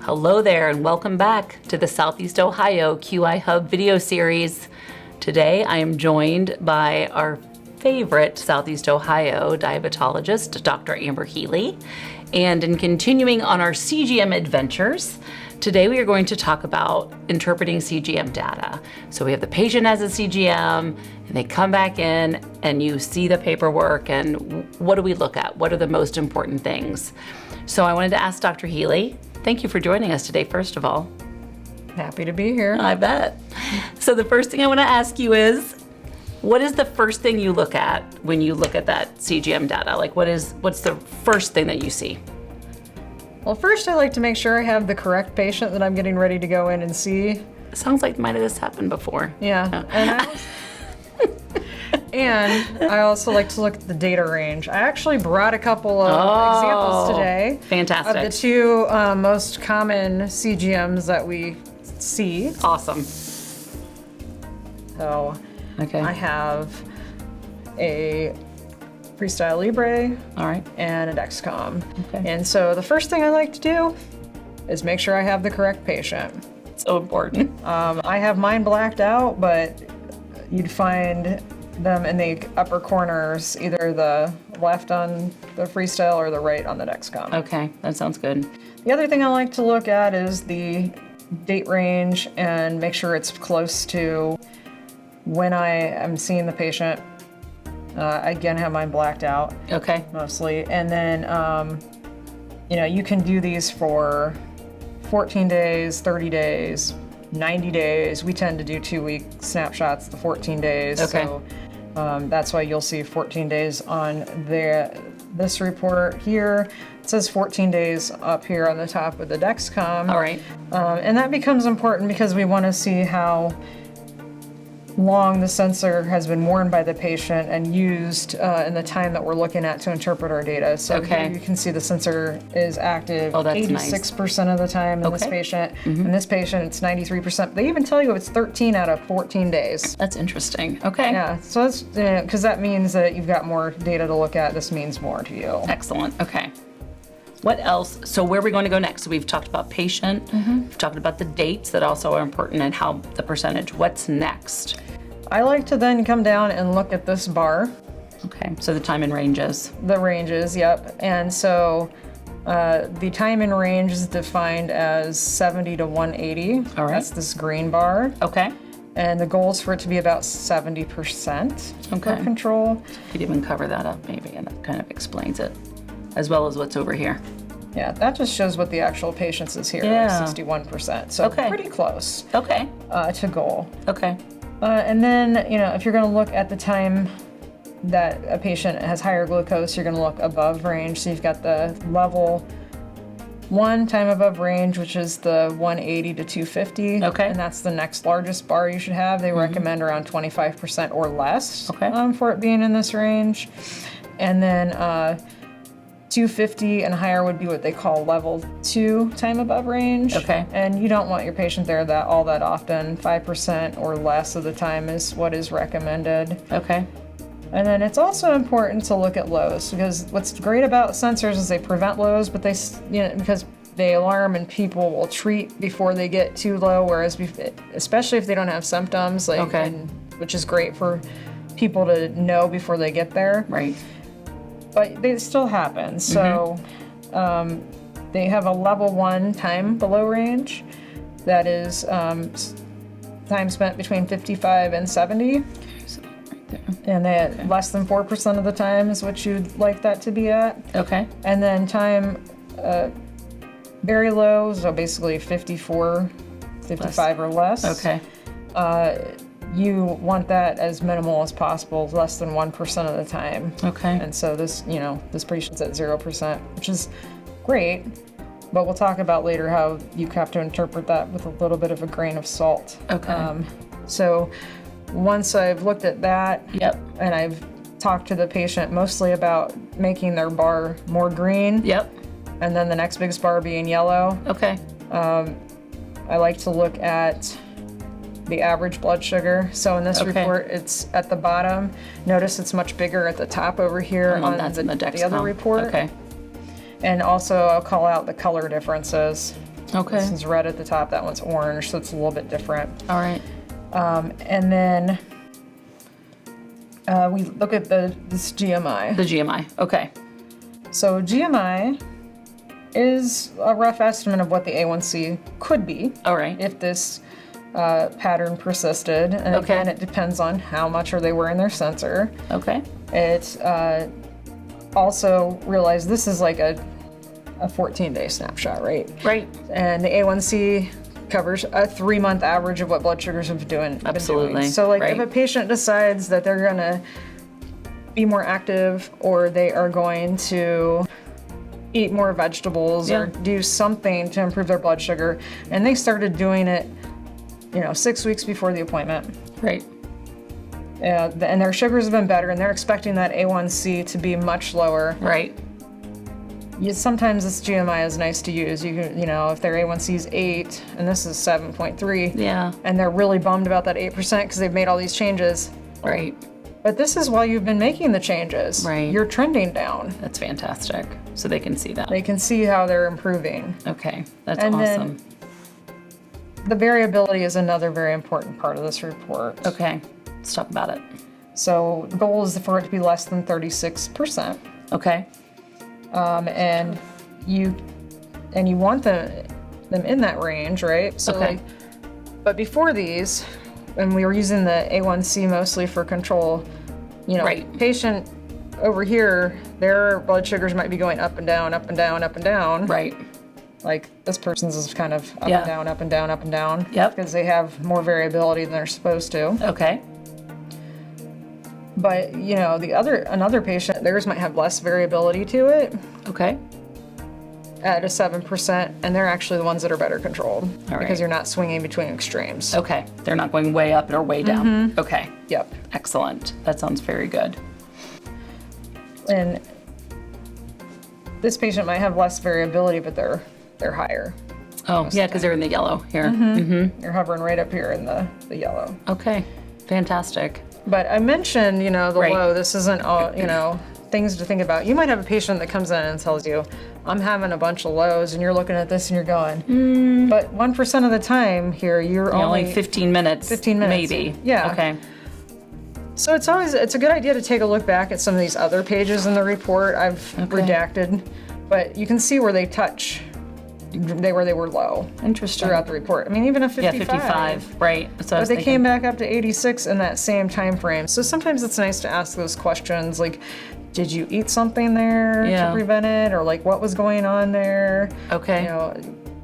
Hello there and welcome back to the Southeast Ohio QI Hub video series. Today I am joined by our favorite Southeast Ohio diabetologist, Dr. Amber Healy. And in continuing on our CGM adventures, today we are going to talk about interpreting CGM data. So we have the patient as a CGM, and they come back in and you see the paperwork and what do we look at? What are the most important things? So I wanted to ask Dr. Healy, thank you for joining us today, first of all. Happy to be here. I bet. So the first thing I want to ask you is, what is the first thing you look at when you look at that CGM data? Like what's the first thing that you see? Well, first I like to make sure I have the correct patient that I'm getting ready to go in and see. It sounds like might have this happened before. Yeah. And I also like to look at the data range. I actually brought a couple of examples today. Fantastic. Of the two most common CGMs that we see. Awesome. So Okay. I have a Freestyle Libre All right. and a Dexcom. Okay. And so the first thing I like to do is make sure I have the correct patient. So important. I have mine blacked out, but you'd find them in the upper corners, either the left on the Freestyle or the right on the Dexcom. Okay, that sounds good. The other thing I like to look at is the date range and make sure it's close to when I am seeing the patient. I again have mine blacked out Okay. mostly. And then, you can do these for 14 days, 30 days, 90 days. We tend to do 2-week snapshots, the 14 days. Okay. So that's why you'll see 14 days on this report here. It says 14 days up here on the top of the Dexcom. All right. And that becomes important because we want to see how long the sensor has been worn by the patient and used in the time that we're looking at to interpret our data. So Okay. here you can see the sensor is active Oh, that's nice. 86% of the time in this Okay. patient. In this patient, it's 93%. They even tell you it's 13 out of 14 days. That's interesting. Okay. Yeah, so that's because that means that you've got more data to look at. This means more to you. Excellent. Okay. What else? So where are we going to go next? So we've talked about patient. We've talked about the dates that also are important and how the percentage. What's next? I like to then come down and look at this bar. Okay. So the time and ranges. The ranges, yep. And so the time in range is defined as 70 to 180. All right. That's this green bar. Okay. And the goal is for it to be about 70% Okay. for control. Could even cover that up maybe, and that kind of explains it, as well as what's over here. Yeah, that just shows what the actual patients is here, Yeah. 61%. So Okay. pretty close Okay. to goal. Okay. And then, if you're going to look at the time that a patient has higher glucose, you're going to look above range. So you've got the level 1 time above range, which is the 180 to 250. Okay. And that's the next largest bar you should have. They recommend around 25% or less Okay. For it being in this range. And then 250 and higher would be what they call level 2 time above range. Okay. And you don't want your patient there all that often. 5% or less of the time is what is recommended. Okay. And then it's also important to look at lows, because what's great about sensors is they prevent lows, but because they alarm and people will treat before they get too low, whereas especially if they don't have symptoms, Okay. which is great for people to know before they get there. Right. But they still happen. So they have a level 1 time below range. That is time spent between 55 and 70. So right there. And less than 4% of the time is what you'd like that to be at. Okay. And then time very low, so basically 54, 55 or less. Okay. You want that as minimal as possible, less than 1% of the time. Okay. And so this patient's at 0%, which is great, but we'll talk about later how you have to interpret that with a little bit of a grain of salt. Okay. So once I've looked at that, Yep. and I've talked to the patient mostly about making their bar more green, Yep. and then the next biggest bar being yellow, Okay. I like to look at the average blood sugar. So in this Okay. report, it's at the bottom. Notice it's much bigger at the top over here on that's in the the other Dexcom. report. Okay. And also I'll call out the color differences. Okay. This one's red at the top, that one's orange, so it's a little bit different. All right. And then we look at this GMI. The GMI. Okay. So GMI is a rough estimate of what the A1C could be. All right. If this pattern persisted. And Okay. again, it depends on how much are they wearing their sensor. Okay. It also realize this is like a 14-day snapshot, right? Right. And the A1C covers a 3-month average of what blood sugars have been Absolutely. doing. So like Right. if a patient decides that they're gonna be more active or they are going to eat more vegetables or do something to improve their blood sugar, and they started doing it, 6 weeks before the appointment, Right. and their sugars have been better and they're expecting that A1C to be much lower. Right. Sometimes this GMI is nice to use. You can, if their A1C is 8 and this is 7.3, Yeah. and they're really bummed about that 8% because they've made all these changes. Right. But this is while you've been making the changes. Right. You're trending down. That's fantastic. So they can see that. They can see how they're improving. Okay. That's And then- awesome. The variability is another very important part of this report. Okay. Let's talk about it. So the goal is for it to be less than 36%. Okay. And you want them in that range, right? So Okay. but before these, when we were using the A1C mostly for control, Right. patient over here, their blood sugars might be going up and down, up and down, up and down. Right. Like this person's is kind of up Yeah. and down, up and down, up and down. Yep. Because they have more variability than they're supposed to. Okay. But another patient, theirs might have less variability to it Okay. at a 7%, and they're actually the ones that are better controlled All right. because you're not swinging between extremes. Okay. They're not going way up or way down. Okay. Yep. Excellent. That sounds very good. And this patient might have less variability, but they're higher. Oh, yeah, because they're in the yellow here. You're hovering right up here in the yellow. Okay. Fantastic. But I mentioned, the Right. low. This isn't all, things to think about. You might have a patient that comes in and tells you, I'm having a bunch of lows, and you're looking at this and you're going, but 1% of the time here, you're Only 15 minutes. 15 minutes. Maybe. Yeah. Okay. So it's a good idea to take a look back at some of these other pages in the report I've redacted, but you can see where they touch, where they were low Interesting. throughout the report. I mean, even a 55. Yeah, 55. Right. So I But was they thinking, came back up to 86 in that same time frame. So sometimes it's nice to ask those questions like, did you eat something there Yeah. to prevent it? Or like, what was going on there? Okay.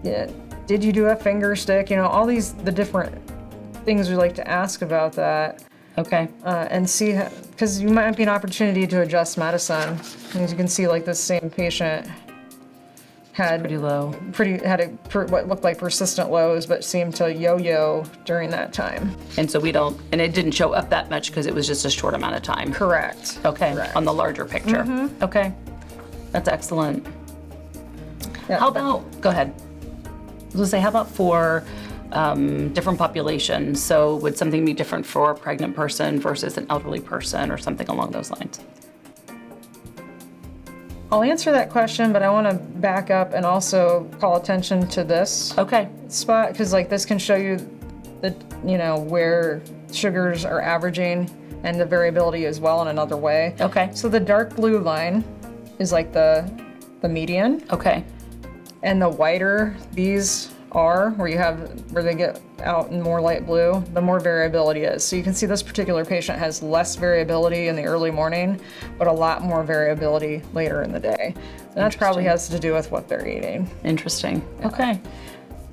Yeah, did you do a finger stick? All the different things we like to ask about that. Okay. And see, because you might be an opportunity to adjust medicine. As you can see, like this same patient had Pretty low. what looked like persistent lows, but seemed to yo-yo during that time. And so and it didn't show up that much because it was just a short amount of time. Correct. Okay. Correct. On the larger picture. Okay. That's excellent. Yeah, How but- about, go ahead. I was gonna say, how about for different populations? So would something be different for a pregnant person versus an elderly person or something along those lines? I'll answer that question, but I want to back up and also call attention to this Okay. spot, because like this can show you where sugars are averaging and the variability as well in another way. Okay. So the dark blue line is like the median, Okay. and the whiter these are, where they get out in more light blue, the more variability is. So you can see this particular patient has less variability in the early morning, but a lot more variability later in the day. And that probably has to do with what they're eating. Interesting. Okay.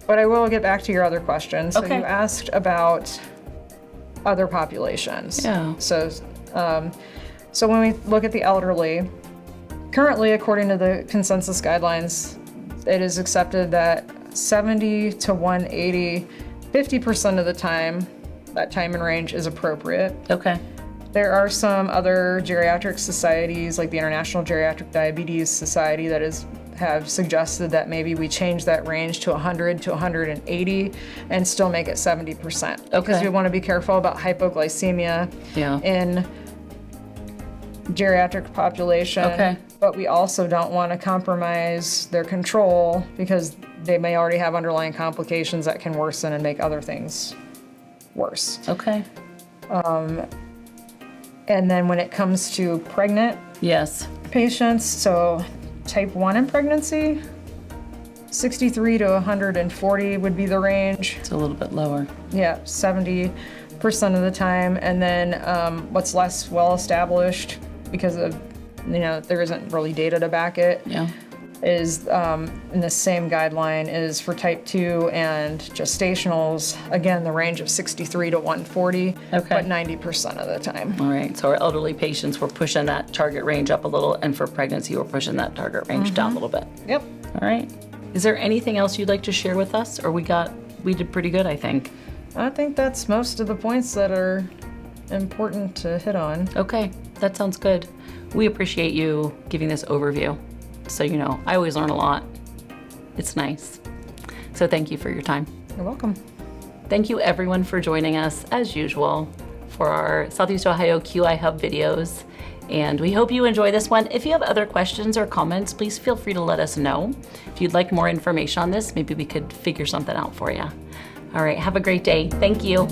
But I will get back to your other question. So Okay. you asked about other populations. Yeah. So when we look at the elderly, currently, according to the consensus guidelines, it is accepted that 70 to 180, 50% of the time, that time and range is appropriate. Okay. There are some other geriatric societies, like the International Geriatric Diabetes Society, that have suggested that maybe we change that range to 100 to 180 and still make it 70%. Because Okay. we want to be careful about hypoglycemia Yeah. in geriatric population. Okay. But we also don't want to compromise their control because they may already have underlying complications that can worsen and make other things worse. Okay. And then when it comes to pregnant Yes. patients, so type 1 in pregnancy, 63 to 140 would be the range. It's a little bit lower. Yeah, 70% of the time. And then what's less well established because of, there isn't really data to back it, Yeah. is in the same guideline is for type 2 and gestationals. Again, the range of 63 to 140, Okay. but 90% of the time. All right. So our elderly patients, we're pushing that target range up a little, and for pregnancy, we're pushing that target range down a little bit. Yep. All right. Is there anything else you'd like to share with us, or we did pretty good, I think. I think that's most of the points that are important to hit on. Okay, that sounds good. We appreciate you giving this overview. So I always learn a lot. It's nice. So thank you for your time. You're welcome. Thank you everyone for joining us as usual for our Southeast Ohio QI Hub videos. And we hope you enjoy this one. If you have other questions or comments, please feel free to let us know. If you'd like more information on this, maybe we could figure something out for you. All right, have a great day. Thank you.